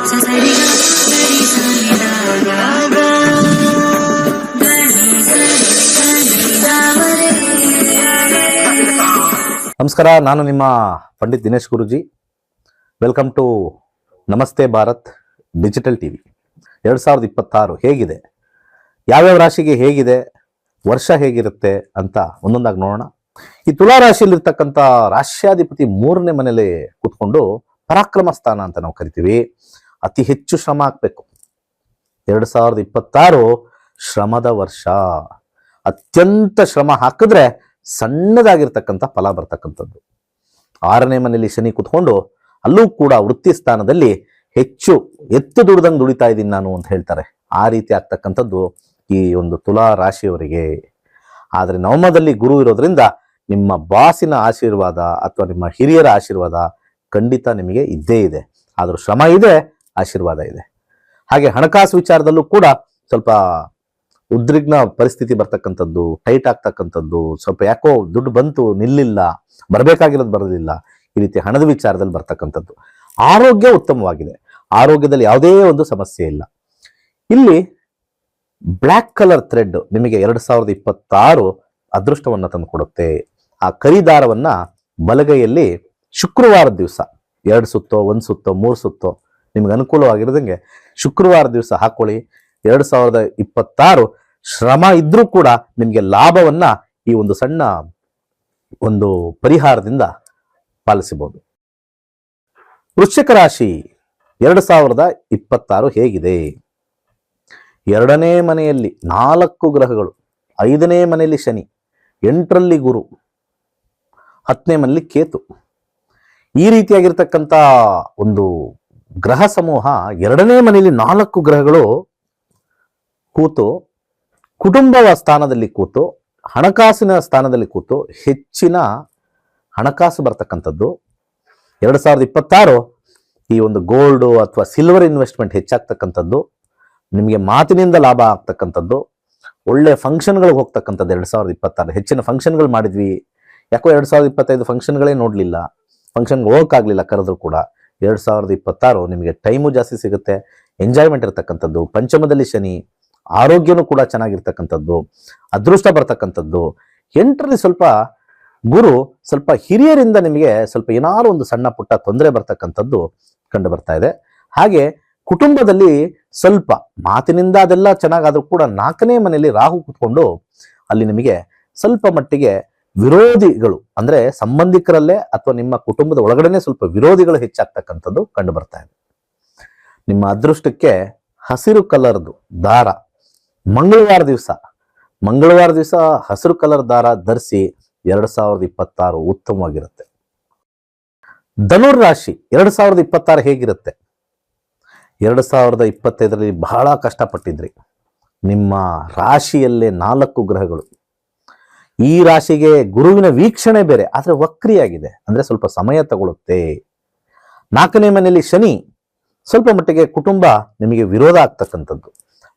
ನಮಸ್ಕಾರ, ನಾನು ನಿಮ್ಮ ಪಂಡಿತ್ ದಿನೇಶ್ ಗುರುಜಿ. ವೆಲ್ಕಮ್ ಟು ನಮಸ್ತೆ ಭಾರತ್ ಡಿಜಿಟಲ್ ಟಿವಿ. 2026 ಹೇಗಿದೆ, ಯಾವ್ಯಾವ ರಾಶಿಗೆ ಹೇಗಿದೆ, ವರ್ಷ ಹೇಗಿರುತ್ತೆ ಅಂತ ಒಂದೊಂದಾಗಿ ನೋಡೋಣ. ಈ ತುಲಾ ರಾಶಿಯಲ್ಲಿರ್ತಕ್ಕಂಥ ರಾಶ್ಯಾಧಿಪತಿ 3ನೇ ಮನೇಲಿ ಕೂತ್ಕೊಂಡು ಪರಾಕ್ರಮ ಸ್ಥಾನ ಅಂತ ನಾವು ಕರಿತೀವಿ. ಅತಿ ಹೆಚ್ಚು ಶ್ರಮ ಹಾಕ್ಬೇಕು. 2026 ಶ್ರಮದ ವರ್ಷ. ಅತ್ಯಂತ ಶ್ರಮ ಹಾಕಿದ್ರೆ ಸಣ್ಣದಾಗಿರ್ತಕ್ಕಂಥ ಫಲ ಬರ್ತಕ್ಕಂಥದ್ದು. 6ನೇ ಮನೆಯಲ್ಲಿ ಶನಿ ಕೂತ್ಕೊಂಡು ಅಲ್ಲೂ ಕೂಡ ವೃತ್ತಿ ಸ್ಥಾನದಲ್ಲಿ ಹೆಚ್ಚು ಎತ್ತು ದುಡ್ದಂಗೆ ದುಡಿತಾ ಇದ್ದೀನಿ ನಾನು ಅಂತ ಹೇಳ್ತಾರೆ. ಆ ರೀತಿ ಆಗ್ತಕ್ಕಂಥದ್ದು ಈ ಒಂದು ತುಲಾ ರಾಶಿಯವರಿಗೆ. ಆದರೆ ನವಮದಲ್ಲಿ ಗುರು ಇರೋದ್ರಿಂದ ನಿಮ್ಮ ಬಾಸಿನ ಆಶೀರ್ವಾದ ಅಥವಾ ನಿಮ್ಮ ಹಿರಿಯರ ಆಶೀರ್ವಾದ ಖಂಡಿತ ನಿಮಗೆ ಇದ್ದೇ ಇದೆ. ಆದರೂ ಶ್ರಮ ಇದೆ, ಆಶೀರ್ವಾದ ಇದೆ. ಹಾಗೆ ಹಣಕಾಸು ವಿಚಾರದಲ್ಲೂ ಕೂಡ ಸ್ವಲ್ಪ ಉದ್ವಿಗ್ನ ಪರಿಸ್ಥಿತಿ ಬರ್ತಕ್ಕಂಥದ್ದು, ಟೈಟ್ ಆಗ್ತಕ್ಕಂಥದ್ದು, ಸ್ವಲ್ಪ ಯಾಕೋ ದುಡ್ಡು ಬಂತು ನಿಲ್ಲಿಲ್ಲ, ಬರಬೇಕಾಗಿರೋದು ಬರಲಿಲ್ಲ, ಈ ರೀತಿ ಹಣದ ವಿಚಾರದಲ್ಲಿ ಬರ್ತಕ್ಕಂಥದ್ದು. ಆರೋಗ್ಯ ಉತ್ತಮವಾಗಿದೆ, ಆರೋಗ್ಯದಲ್ಲಿ ಯಾವುದೇ ಒಂದು ಸಮಸ್ಯೆ ಇಲ್ಲ. ಇಲ್ಲಿ ಬ್ಲ್ಯಾಕ್ ಕಲರ್ ಥ್ರೆಡ್ ನಿಮಗೆ 2026 ಅದೃಷ್ಟವನ್ನ ತಂದು ಕೊಡುತ್ತೆ. ಆ ಕರಿದಾರವನ್ನ ಬಲಗೈಯಲ್ಲಿ ಶುಕ್ರವಾರದ ದಿವಸ 2 ಸುತ್ತೋ 1 ಸುತ್ತೋ 3 ಸುತ್ತೋ ನಿಮ್ಗೆ ಅನುಕೂಲವಾಗಿರೋದಂಗೆ ಶುಕ್ರವಾರ ದಿವಸ ಹಾಕೊಳ್ಳಿ. 2026 ಶ್ರಮ ಇದ್ರೂ ಕೂಡ ನಿಮಗೆ ಲಾಭವನ್ನ ಈ ಒಂದು ಸಣ್ಣ ಒಂದು ಪರಿಹಾರದಿಂದ ಪಾಲಿಸಬಹುದು. ವೃಶ್ಚಿಕ ರಾಶಿ 2026 ಹೇಗಿದೆ? 2ನೇ ಮನೆಯಲ್ಲಿ 4 ಗ್ರಹಗಳು, 5ನೇ ಮನೆಯಲ್ಲಿ ಶನಿ, 8ರಲ್ಲಿ ಗುರು, 10ನೇ ಮನೆಯಲ್ಲಿ ಕೇತು. ಈ ರೀತಿಯಾಗಿರ್ತಕ್ಕಂಥ ಒಂದು ಗ್ರಹ ಸಮೂಹ 2ನೇ ಮನೆಯಲ್ಲಿ 4 ಗ್ರಹಗಳು ಕೂತು ಕುಟುಂಬ ಸ್ಥಾನದಲ್ಲಿ ಕೂತು ಹಣಕಾಸಿನ ಸ್ಥಾನದಲ್ಲಿ ಕೂತು ಹೆಚ್ಚಿನ ಹಣಕಾಸು ಬರ್ತಕ್ಕಂಥದ್ದು. 2026 ಈ ಒಂದು ಗೋಲ್ಡು ಅಥವಾ ಸಿಲ್ವರ್ ಇನ್ವೆಸ್ಟ್ಮೆಂಟ್ ಹೆಚ್ಚಾಗ್ತಕ್ಕಂಥದ್ದು, ನಿಮಗೆ ಮಾತಿನಿಂದ ಲಾಭ ಆಗ್ತಕ್ಕಂಥದ್ದು, ಒಳ್ಳೆ ಫಂಕ್ಷನ್ಗಳಿಗೆ ಹೋಗ್ತಕ್ಕಂಥದ್ದು. 2026 ಹೆಚ್ಚಿನ ಫಂಕ್ಷನ್ಗಳು ಮಾಡಿದ್ವಿ, ಯಾಕೋ 2025 ಫಂಕ್ಷನ್ಗಳೇ ನೋಡಲಿಲ್ಲ, ಫಂಕ್ಷನ್ಗೆ ಹೋಗೋಕ್ಕಾಗಲಿಲ್ಲ ಕರೆದ್ರು ಕೂಡ. 2026 ನಿಮಗೆ ಟೈಮು ಜಾಸ್ತಿ ಸಿಗುತ್ತೆ, ಎಂಜಾಯ್ಮೆಂಟ್ ಇರ್ತಕ್ಕಂಥದ್ದು. ಪಂಚಮದಲ್ಲಿ ಶನಿ, ಆರೋಗ್ಯನೂ ಕೂಡ ಚೆನ್ನಾಗಿರ್ತಕ್ಕಂಥದ್ದು, ಅದೃಷ್ಟ ಬರ್ತಕ್ಕಂಥದ್ದು. 8ರಲ್ಲಿ ಸ್ವಲ್ಪ ಗುರು, ಸ್ವಲ್ಪ ಹಿರಿಯರಿಂದ ನಿಮಗೆ ಸ್ವಲ್ಪ ಏನಾದ್ರು ಒಂದು ಸಣ್ಣ ಪುಟ್ಟ ತೊಂದರೆ ಬರ್ತಕ್ಕಂಥದ್ದು ಕಂಡು ಬರ್ತಾ ಇದೆ. ಹಾಗೆ ಕುಟುಂಬದಲ್ಲಿ ಸ್ವಲ್ಪ ಮಾತಿನಿಂದ ಅದೆಲ್ಲ ಚೆನ್ನಾಗಾದ್ರೂ ಕೂಡ 4ನೇ ಮನೆಯಲ್ಲಿ ರಾಹು ಕೂತ್ಕೊಂಡು ಅಲ್ಲಿ ನಿಮಗೆ ಸ್ವಲ್ಪ ಮಟ್ಟಿಗೆ ವಿರೋಧಿಗಳು, ಅಂದ್ರೆ ಸಂಬಂಧಿಕರಲ್ಲೇ ಅಥವಾ ನಿಮ್ಮ ಕುಟುಂಬದ ಒಳಗಡೆನೆ ಸ್ವಲ್ಪ ವಿರೋಧಿಗಳು ಹೆಚ್ಚಾಗ್ತಕ್ಕಂಥದ್ದು ಕಂಡು ಬರ್ತಾ ಇದೆ. ನಿಮ್ಮ ಅದೃಷ್ಟಕ್ಕೆ ಹಸಿರು ಕಲರ್ದು ದಾರ ಮಂಗಳವಾರ ದಿವಸ ಹಸಿರು ಕಲರ್ ದಾರ ಧರಿಸಿ. 2026 ಉತ್ತಮವಾಗಿರುತ್ತೆ. ಧನುರ್ ರಾಶಿ 2026 ಹೇಗಿರುತ್ತೆ? 2025ರಲ್ಲಿ ಬಹಳ ಕಷ್ಟಪಟ್ಟಿದ್ರಿ. ನಿಮ್ಮ ರಾಶಿಯಲ್ಲೇ 4 ಗ್ರಹಗಳು. ಈ ರಾಶಿಗೆ ಗುರುವಿನ ವೀಕ್ಷಣೆ ಬೇರೆ, ಆದರೆ ವಕ್ರಿಯಾಗಿದೆ, ಅಂದ್ರೆ ಸ್ವಲ್ಪ ಸಮಯ ತಗೊಳುತ್ತೆ. 4ನೇ ಮನೆಯಲ್ಲಿ ಶನಿ, ಸ್ವಲ್ಪ ಮಟ್ಟಿಗೆ ಕುಟುಂಬ ನಿಮಗೆ ವಿರೋಧ ಆಗ್ತಕ್ಕಂಥದ್ದು.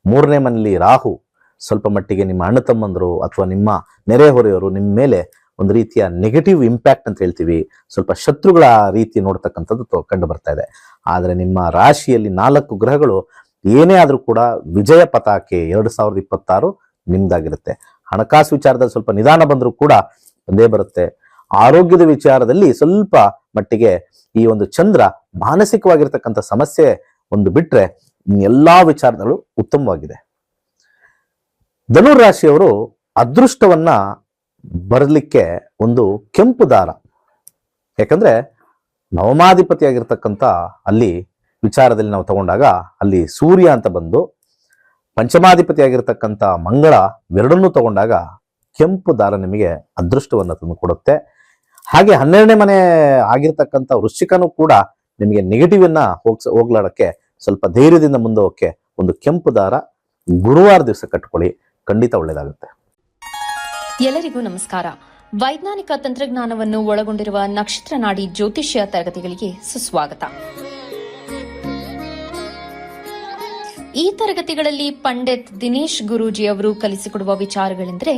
3ನೇ ಮನೆಯಲ್ಲಿ ರಾಹು, ಸ್ವಲ್ಪ ಮಟ್ಟಿಗೆ ನಿಮ್ಮ ಅಣ್ಣ ತಮ್ಮಂದರು ಅಥವಾ ನಿಮ್ಮ ನೆರೆಹೊರೆಯವರು ನಿಮ್ಮ ಮೇಲೆ ಒಂದು ರೀತಿಯ ನೆಗೆಟಿವ್ ಇಂಪ್ಯಾಕ್ಟ್ ಅಂತ ಹೇಳ್ತೀವಿ, ಸ್ವಲ್ಪ ಶತ್ರುಗಳ ರೀತಿ ನೋಡ್ತಕ್ಕಂಥದ್ದು ಕಂಡು ಬರ್ತಾ ಇದೆ. ಆದರೆ ನಿಮ್ಮ ರಾಶಿಯಲ್ಲಿ 4 ಗ್ರಹಗಳು ಏನೇ ಆದರೂ ಕೂಡ ವಿಜಯ ಪತಾಕೆ 2026 ನಿಮ್ದಾಗಿರುತ್ತೆ. ಹಣಕಾಸು ವಿಚಾರದಲ್ಲಿ ಸ್ವಲ್ಪ ನಿಧಾನ ಬಂದರೂ ಕೂಡ ಬಂದೇ ಬರುತ್ತೆ. ಆರೋಗ್ಯದ ವಿಚಾರದಲ್ಲಿ ಸ್ವಲ್ಪ ಮಟ್ಟಿಗೆ ಈ ಒಂದು ಚಂದ್ರ ಮಾನಸಿಕವಾಗಿರ್ತಕ್ಕಂಥ ಸಮಸ್ಯೆ ಒಂದು ಬಿಟ್ರೆ ಎಲ್ಲಾ ವಿಚಾರಗಳು ಉತ್ತಮವಾಗಿದೆ. ಧನುರ್ ರಾಶಿಯವರು ಅದೃಷ್ಟವನ್ನ ಬರಲಿಕ್ಕೆ ಒಂದು ಕೆಂಪು ದಾರ, ಯಾಕಂದ್ರೆ ನವಮಾಧಿಪತಿಯಾಗಿರ್ತಕ್ಕಂಥ ಅಲ್ಲಿ ವಿಚಾರದಲ್ಲಿ ನಾವು ತಗೊಂಡಾಗ ಅಲ್ಲಿ ಸೂರ್ಯ ಅಂತ ಬಂದು ಪಂಚಮಾಧಿಪತಿಯಾಗಿರ್ತಕ್ಕಂಥ ಮಂಗಳ ಎರಡನ್ನೂ ತಗೊಂಡಾಗ ಕೆಂಪು ದಾರ ನಿಮಗೆ ಅದೃಷ್ಟವನ್ನು ತಂದು ಕೊಡುತ್ತೆ. ಹಾಗೆ 12ನೇ ಮನೆ ಆಗಿರ್ತಕ್ಕಂಥ ವೃಶ್ಚಿಕನೂ ಕೂಡ ನಿಮಗೆ ನೆಗೆಟಿವ್ ಅನ್ನ ಹೋಗ್ಲಾಡಕ್ಕೆ ಸ್ವಲ್ಪ ಧೈರ್ಯದಿಂದ ಮುಂದೆ ಹೋಗಕ್ಕೆ ಒಂದು ಕೆಂಪು ದಾರ ಗುರುವಾರ ದಿವಸ ಕಟ್ಕೊಳ್ಳಿ, ಖಂಡಿತ ಒಳ್ಳೆಯದಾಗುತ್ತೆ. ಎಲ್ಲರಿಗೂ ನಮಸ್ಕಾರ. ವೈಜ್ಞಾನಿಕ ತಂತ್ರಜ್ಞಾನವನ್ನು ಒಳಗೊಂಡಿರುವ ನಕ್ಷತ್ರ ನಾಡಿ ಜ್ಯೋತಿಷ್ಯ ತರಗತಿಗಳಿಗೆ ಸುಸ್ವಾಗತ. ಈ ತರಗತಿಗಳಲ್ಲಿ ಪಂಡಿತ್ ದಿನೇಶ್ ಗುರೂಜಿ ಅವರು ಕಲಿಸಿಕೊಡುವ ವಿಚಾರಗಳೆಂದರೆ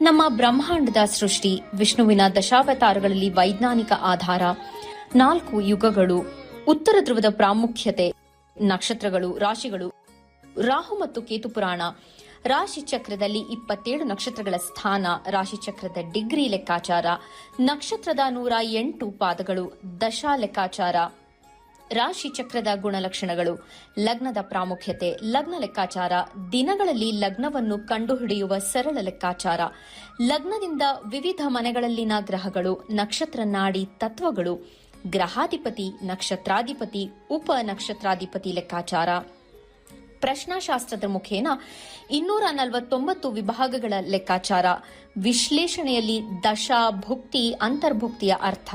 ನಮ್ಮ ಬ್ರಹ್ಮಾಂಡದ ಸೃಷ್ಟಿ, ವಿಷ್ಣುವಿನ ದಶಾವತಾರಗಳಲ್ಲಿ ವೈಜ್ಞಾನಿಕ ಆಧಾರ, 4 ಯುಗಗಳು, ಉತ್ತರ ಧ್ರುವದ ಪ್ರಾಮುಖ್ಯತೆ, ನಕ್ಷತ್ರಗಳು, ರಾಶಿಗಳು, ರಾಹು ಮತ್ತು ಕೇತು ಪುರಾಣ, ರಾಶಿ ಚಕ್ರದಲ್ಲಿ 27 ನಕ್ಷತ್ರಗಳ ಸ್ಥಾನ, ರಾಶಿ ಚಕ್ರದ ಡಿಗ್ರಿ ಲೆಕ್ಕಾಚಾರ, ನಕ್ಷತ್ರದ 108 ಪಾದಗಳು, ದಶಾ ಲೆಕ್ಕಾಚಾರ, ರಾಶಿ ಚಕ್ರದ ಗುಣಲಕ್ಷಣಗಳು, ಲಗ್ನದ ಪ್ರಾಮುಖ್ಯತೆ, ಲಗ್ನ ಲೆಕ್ಕಾಚಾರ, ದಿನಗಳಲ್ಲಿ ಲಗ್ನವನ್ನು ಕಂಡುಹಿಡಿಯುವ ಸರಳ ಲೆಕ್ಕಾಚಾರ, ಲಗ್ನದಿಂದ ವಿವಿಧ ಮನೆಗಳಲ್ಲಿನ ಗ್ರಹಗಳು, ನಕ್ಷತ್ರ ನಾಡಿ ತತ್ವಗಳು, ಗ್ರಹಾಧಿಪತಿ, ನಕ್ಷತ್ರಾಧಿಪತಿ, ಉಪ ನಕ್ಷತ್ರಾಧಿಪತಿ ಲೆಕ್ಕಾಚಾರ, ಪ್ರಶ್ನಾಶಾಸ್ತ್ರದ ಮುಖೇನ 249 ವಿಭಾಗಗಳ ಲೆಕ್ಕಾಚಾರ, ವಿಶ್ಲೇಷಣೆಯಲ್ಲಿ ದಶಾ, ಭುಕ್ತಿ, ಅಂತರ್ಭುಕ್ತಿಯ ಅರ್ಥ,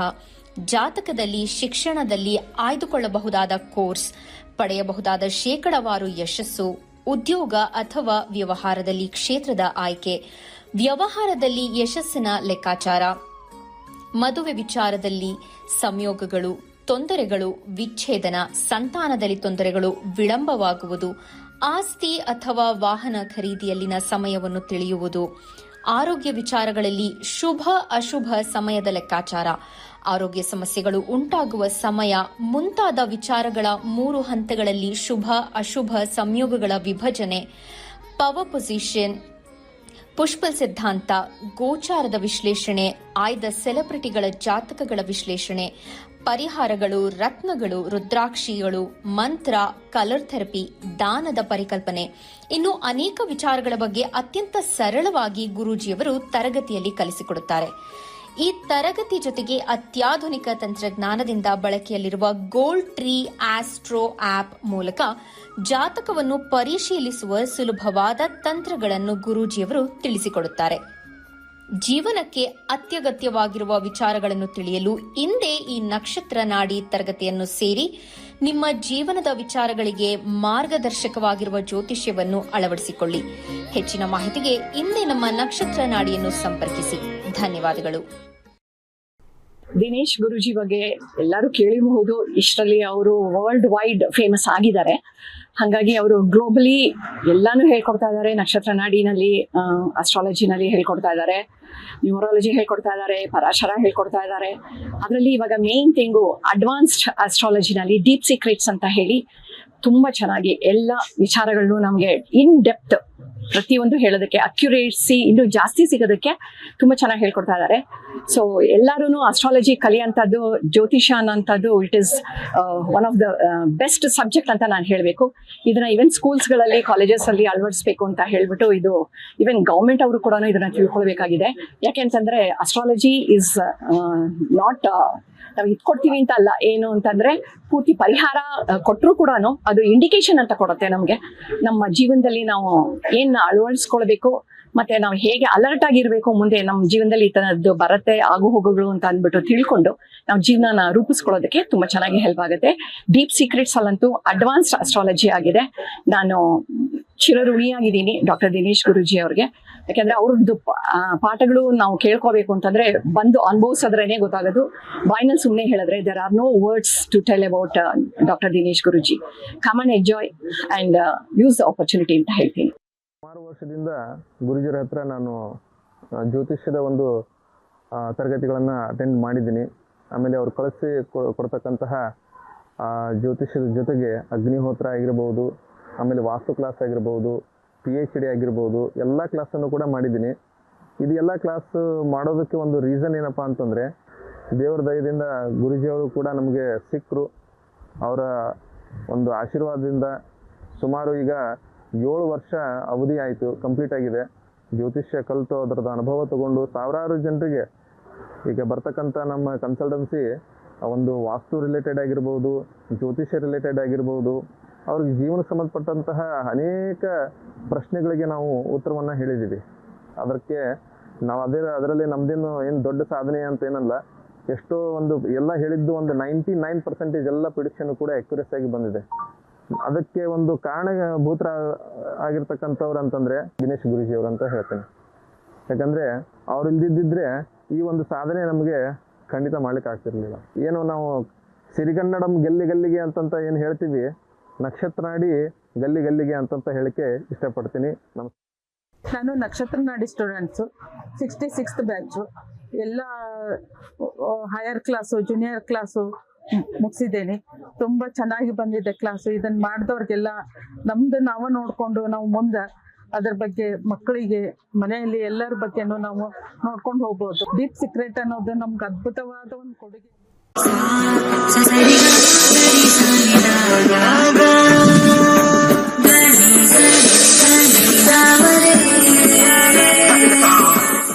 ಜಾತಕದಲ್ಲಿ, ಶಿಕ್ಷಣದಲ್ಲಿ ಆಯ್ದುಕೊಳ್ಳಬಹುದಾದ ಕೋರ್ಸ್, ಪಡೆಯಬಹುದಾದ ಶೇಕಡವಾರು ಯಶಸ್ಸು, ಉದ್ಯೋಗ ಅಥವಾ ವ್ಯವಹಾರದಲ್ಲಿ ಕ್ಷೇತ್ರದ ಆಯ್ಕೆ, ವ್ಯವಹಾರದಲ್ಲಿ ಯಶಸ್ಸಿನ ಲೆಕ್ಕಾಚಾರ, ಮದುವೆ ವಿಚಾರದಲ್ಲಿ ಸಂಯೋಗಗಳು, ತೊಂದರೆಗಳು, ವಿಚ್ಛೇದನ, ಸಂತಾನದಲ್ಲಿ ತೊಂದರೆಗಳು, ವಿಳಂಬವಾಗುವುದು, ಆಸ್ತಿ ಅಥವಾ ವಾಹನ ಖರೀದಿಯಲ್ಲಿನ ಸಮಯವನ್ನು ತಿಳಿಯುವುದು, ಆರೋಗ್ಯ ವಿಚಾರಗಳಲ್ಲಿ ಶುಭ ಅಶುಭ ಸಮಯದ ಲೆಕ್ಕಾಚಾರ, ಆರೋಗ್ಯ ಸಮಸ್ಯೆಗಳು ಉಂಟಾಗುವ ಸಮಯ ಮುಂತಾದ ವಿಚಾರಗಳ 3 ಹಂತಗಳಲ್ಲಿ ಶುಭ ಅಶುಭ ಸಂಯೋಗಗಳ ವಿಭಜನೆ, ಪವರ್ ಪೊಸಿಷನ್, ಪುಷ್ಪಲ್ ಸಿದ್ಧಾಂತ, ಗೋಚಾರದ ವಿಶ್ಲೇಷಣೆ, ಆಯ್ದ ಸೆಲೆಬ್ರಿಟಿಗಳ ಜಾತಕಗಳ ವಿಶ್ಲೇಷಣೆ, ಪರಿಹಾರಗಳು, ರತ್ನಗಳು, ರುದ್ರಾಕ್ಷಿಗಳು, ಮಂತ್ರ, ಕಲರ್ ಥೆರಪಿ, ದಾನದ ಪರಿಕಲ್ಪನೆ, ಇನ್ನು ಅನೇಕ ವಿಚಾರಗಳ ಬಗ್ಗೆ ಅತ್ಯಂತ ಸರಳವಾಗಿ ಗುರೂಜಿಯವರು ತರಗತಿಯಲ್ಲಿ ಕಲಿಸಿಕೊಡುತ್ತಾರೆ. ಈ ತರಗತಿ ಜೊತೆಗೆ ಅತ್ಯಾಧುನಿಕ ತಂತ್ರಜ್ಞಾನದಿಂದ ಬಳಕೆಯಲ್ಲಿರುವ ಗೋಲ್ಡ್ ಟ್ರೀ ಆಸ್ಟ್ರೋ ಆಪ್ ಮೂಲಕ ಜಾತಕವನ್ನು ಪರಿಶೀಲಿಸುವ ಸುಲಭವಾದ ತಂತ್ರಗಳನ್ನು ಗುರೂಜಿಯವರು ತಿಳಿಸಿಕೊಡುತ್ತಾರೆ. ಜೀವನಕ್ಕೆ ಅತ್ಯಗತ್ಯವಾಗಿರುವ ವಿಚಾರಗಳನ್ನು ತಿಳಿಯಲು ಇಂದೇ ಈ ನಕ್ಷತ್ರ ನಾಡಿ ತರಗತಿಯನ್ನು ಸೇರಿ ನಿಮ್ಮ ಜೀವನದ ವಿಚಾರಗಳಿಗೆ ಮಾರ್ಗದರ್ಶಕವಾಗಿರುವ ಜ್ಯೋತಿಷ್ಯವನ್ನು ಅಳವಡಿಸಿಕೊಳ್ಳಿ. ಹೆಚ್ಚಿನ ಮಾಹಿತಿಗೆ ಇಂದೇ ನಮ್ಮ ನಕ್ಷತ್ರ ನಾಡಿಯನ್ನು ಸಂಪರ್ಕಿಸಿ. ಧನ್ಯವಾದಗಳು. ದಿನೇಶ್ ಗುರೂಜಿ ಬಗ್ಗೆ ಎಲ್ಲರೂ ಕೇಳಿರಬಹುದು. ಇಷ್ಟರಲ್ಲಿ ಅವರು ವರ್ಲ್ಡ್ ವೈಡ್ ಫೇಮಸ್ ಆಗಿದ್ದಾರೆ. ಹಾಗಾಗಿ ಅವರು ಗ್ಲೋಬಲಿ ಎಲ್ಲಾನು ಹೇಳ್ಕೊಡ್ತಾ ಇದ್ದಾರೆ. ನಕ್ಷತ್ರ ನಾಡಿನಲ್ಲಿ, ಅಸ್ಟ್ರಾಲಜಿನಲ್ಲಿ ಹೇಳ್ಕೊಡ್ತಾ ಇದ್ದಾರೆ, ನ್ಯೂಮರಾಲಜಿ ಹೇಳ್ಕೊಡ್ತಾ ಇದ್ದಾರೆ, ಪರಾಶರ ಹೇಳ್ಕೊಡ್ತಾ ಇದ್ದಾರೆ. ಅದರಲ್ಲಿ ಇವಾಗ ಮೇನ್ ಥಿಂಗು ಅಡ್ವಾನ್ಸ್ಡ್ ಅಸ್ಟ್ರಾಲಜಿನಲ್ಲಿ ಡೀಪ್ ಸೀಕ್ರೆಟ್ಸ್ ಅಂತ ಹೇಳಿ ತುಂಬಾ ಚೆನ್ನಾಗಿ ಎಲ್ಲ ವಿಚಾರಗಳನ್ನು ನಮಗೆ ಇನ್ ಡೆಪ್ತ್ ಪ್ರತಿಯೊಂದು ಹೇಳೋದಕ್ಕೆ, ಅಕ್ಯುರೇಸಿ ಇನ್ನೂ ಜಾಸ್ತಿ ಸಿಗೋದಕ್ಕೆ ತುಂಬಾ ಚೆನ್ನಾಗಿ ಹೇಳ್ಕೊಡ್ತಾ ಇದ್ದಾರೆ. ಸೊ ಎಲ್ಲರೂ ಅಸ್ಟ್ರಾಲಜಿ ಕಲಿಯುವಂಥದ್ದು, ಜ್ಯೋತಿಷ ಅನ್ನೋಂಥದ್ದು it is one of the best subject ಅಂತ ನಾನು ಹೇಳಬೇಕು. ಇದನ್ನ ಈವನ್ ಸ್ಕೂಲ್ಸ್ಗಳಲ್ಲಿ, ಕಾಲೇಜಸ್ ಅಲ್ಲಿ ಅಳವಡಿಸಬೇಕು ಅಂತ ಹೇಳ್ಬಿಟ್ಟು ಇದು ಈವನ್ ಗೌರ್ಮೆಂಟ್ ಅವರು ಕೂಡ ಇದನ್ನ ತಿಳ್ಕೊಳ್ಬೇಕಾಗಿದೆ. ಯಾಕೆಂತಂದ್ರೆ ಅಸ್ಟ್ರಾಲಜಿ ಇಸ್ ನಾಟ್ ನಾವು ಇಟ್ಕೊಡ್ತೀವಿ ಅಂತ ಅಲ್ಲ, ಏನು ಅಂತಂದ್ರೆ ಪೂರ್ತಿ ಪರಿಹಾರ ಕೊಟ್ಟರು ಕೂಡ ಅದು ಇಂಡಿಕೇಶನ್ ಅಂತ ಕೊಡುತ್ತೆ ನಮಗೆ. ನಮ್ಮ ಜೀವನದಲ್ಲಿ ನಾವು ಏನ್ ಅಳವಡಿಸ್ಕೊಳ್ಬೇಕು, ಮತ್ತೆ ನಾವು ಹೇಗೆ ಅಲರ್ಟ್ ಆಗಿರ್ಬೇಕು, ಮುಂದೆ ನಮ್ಮ ಜೀವನದಲ್ಲಿ ಈ ತರದ್ದು ಬರುತ್ತೆ ಆಗು ಹೋಗುಗಳು ಅಂತ ಅಂದ್ಬಿಟ್ಟು ತಿಳ್ಕೊಂಡು ನಾವು ಜೀವನ ರೂಪಿಸ್ಕೊಳ್ಳೋದಕ್ಕೆ ತುಂಬಾ ಚೆನ್ನಾಗಿ ಹೆಲ್ಪ್ ಆಗುತ್ತೆ. ಡೀಪ್ ಸೀಕ್ರೆಟ್ಸ್ ಅಲ್ಲಂತೂ ಅಡ್ವಾನ್ಸ್ಡ್ ಅಸ್ಟ್ರಾಲಜಿ ಆಗಿದೆ. ನಾನು ಚಿರಋಣಿಯಾಗಿದ್ದೀನಿ ಡಾಕ್ಟರ್ ದಿನೇಶ್ ಗುರೂಜಿ ಅವ್ರಿಗೆ. ಯಾಕಂದ್ರೆ ಅವ್ರದ್ದು ಪಾಠಗಳು ನಾವು ಕೇಳ್ಕೋಬೇಕು ಅಂತಂದ್ರೆ ಬಂದು ಅನುಭವಿಸೋದ್ರೇನೆ ಗೊತ್ತಾಗೋದು. ಬಾಯ್ನಲ್ಲಿ ಸುಮ್ಮನೆ ಹೇಳಿದ್ರೆ there are no words to tell about doctor Dinesh Guruji. Come and enjoy and use the opportunity ಅಂತ ಹೇಳ್ತೀನಿ. ಸುಮಾರು ವರ್ಷದಿಂದ ಗುರುಜಿಯರ ಹತ್ರ ನಾನು ಜ್ಯೋತಿಷ್ಯದ ಒಂದು ತರಗತಿಗಳನ್ನು ಅಟೆಂಡ್ ಮಾಡಿದ್ದೀನಿ. ಆಮೇಲೆ ಅವ್ರು ಕಳಿಸಿ ಕೊಡ್ತಕ್ಕಂತಹ ಜ್ಯೋತಿಷ್ಯದ ಜೊತೆಗೆ ಅಗ್ನಿಹೋತ್ರ ಆಗಿರ್ಬೋದು, ಆಮೇಲೆ ವಾಸ್ತು ಕ್ಲಾಸ್ ಆಗಿರ್ಬೋದು, PhD ಆಗಿರ್ಬೋದು, ಎಲ್ಲ ಕ್ಲಾಸನ್ನು ಕೂಡ ಮಾಡಿದ್ದೀನಿ. ಇದು ಎಲ್ಲ ಕ್ಲಾಸ್ ಮಾಡೋದಕ್ಕೆ ಒಂದು ರೀಸನ್ ಏನಪ್ಪ ಅಂತಂದರೆ, ದೇವರ ದಯದಿಂದ ಗುರುಜಿಯವರು ಕೂಡ ನಮಗೆ ಸಿಕ್ಕರು. ಅವರ ಒಂದು ಆಶೀರ್ವಾದದಿಂದ ಸುಮಾರು ಈಗ 7 ವರ್ಷ ಅವಧಿ ಆಯಿತು, ಕಂಪ್ಲೀಟ್ ಆಗಿದೆ. ಜ್ಯೋತಿಷ್ಯ ಕಲಿತು ಅದರದ್ದು ಅನುಭವ ತಗೊಂಡು ಸಾವಿರಾರು ಜನರಿಗೆ ಈಗ ಬರ್ತಕ್ಕಂಥ ನಮ್ಮ ಕನ್ಸಲ್ಟೆನ್ಸಿ ಒಂದು ವಾಸ್ತು ರಿಲೇಟೆಡ್ ಆಗಿರ್ಬೋದು, ಜ್ಯೋತಿಷ್ಯ ರಿಲೇಟೆಡ್ ಆಗಿರ್ಬೋದು, ಅವ್ರಿಗೆ ಜೀವನಕ್ಕೆ ಸಂಬಂಧಪಟ್ಟಂತಹ ಅನೇಕ ಪ್ರಶ್ನೆಗಳಿಗೆ ನಾವು ಉತ್ತರವನ್ನು ಹೇಳಿದ್ದೀವಿ. ಅದಕ್ಕೆ ನಾವು ಅದರಲ್ಲಿ ನಮ್ಮದೇನು ಏನು ದೊಡ್ಡ ಸಾಧನೆ ಅಂತ ಏನಲ್ಲ, ಎಷ್ಟೋ ಒಂದು ಎಲ್ಲ ಹೇಳಿದ್ದು ಒಂದು 99% ಎಲ್ಲ ಪ್ರಿಡಿಕ್ಷನ್ ಕೂಡ ಆಗಿ ಬಂದಿದೆ. ಅದಕ್ಕೆ ಒಂದು ಕಾರಣಭೂತರ ಆಗಿರ್ತಕ್ಕಂಥವ್ರು ಅಂತಂದರೆ ದಿನೇಶ್ ಗುರೂಜಿ ಅವರು ಅಂತ ಹೇಳ್ತೇನೆ. ಯಾಕಂದರೆ ಅವ್ರು ಇಲ್ದಿದ್ದಿದ್ರೆ ಈ ಒಂದು ಸಾಧನೆ ನಮಗೆ ಖಂಡಿತ ಮಾಡ್ಲಿಕ್ಕೆ ಆಗ್ತಿರ್ಲಿಲ್ಲ. ಏನು ನಾವು ಸಿರಿಗನ್ನಡಂ ಗಲ್ಲಿ ಗಲ್ಲಿಗೆ ಅಂತಂತ ಏನು ಹೇಳ್ತೀವಿ, ನಕ್ಷತ್ರ ನಾಡಿ ಗಲ್ಲಿ ಗಲ್ಲಿಗೆ ಅಂತಂತ ಹೇಳಿಕೆ ಇಷ್ಟಪಡ್ತೀನಿ. ನಾನು ನಕ್ಷತ್ರ ನಾಡಿ ಸ್ಟೂಡೆಂಟ್ಸು, 66th ಬ್ಯಾಚು. ಎಲ್ಲ ಹೈಯರ್ ಕ್ಲಾಸು, ಜೂನಿಯರ್ ಕ್ಲಾಸು ಮುಗಿಸಿದ್ದೇನೆ. ತುಂಬಾ ಚೆನ್ನಾಗಿ ಬಂದಿದೆ ಕ್ಲಾಸು. ಇದನ್ನ ಮಾಡಿದವ್ರಿಗೆಲ್ಲ ನಮ್ದು ನಾವು ನೋಡ್ಕೊಂಡು ನಾವು ಮುಂದೆ ಅದ್ರ ಬಗ್ಗೆ ಮಕ್ಕಳಿಗೆ ಮನೆಯಲ್ಲಿ ಎಲ್ಲರ ಬಗ್ಗೆನೂ ನಾವು ನೋಡ್ಕೊಂಡು ಹೋಗ್ಬೋದು. ಡೀಪ್ ಸೀಕ್ರೆಟ್ ಅನ್ನೋದು ನಮ್ಗೆ ಅದ್ಭುತವಾದ ಒಂದು ಕೊಡುಗೆ.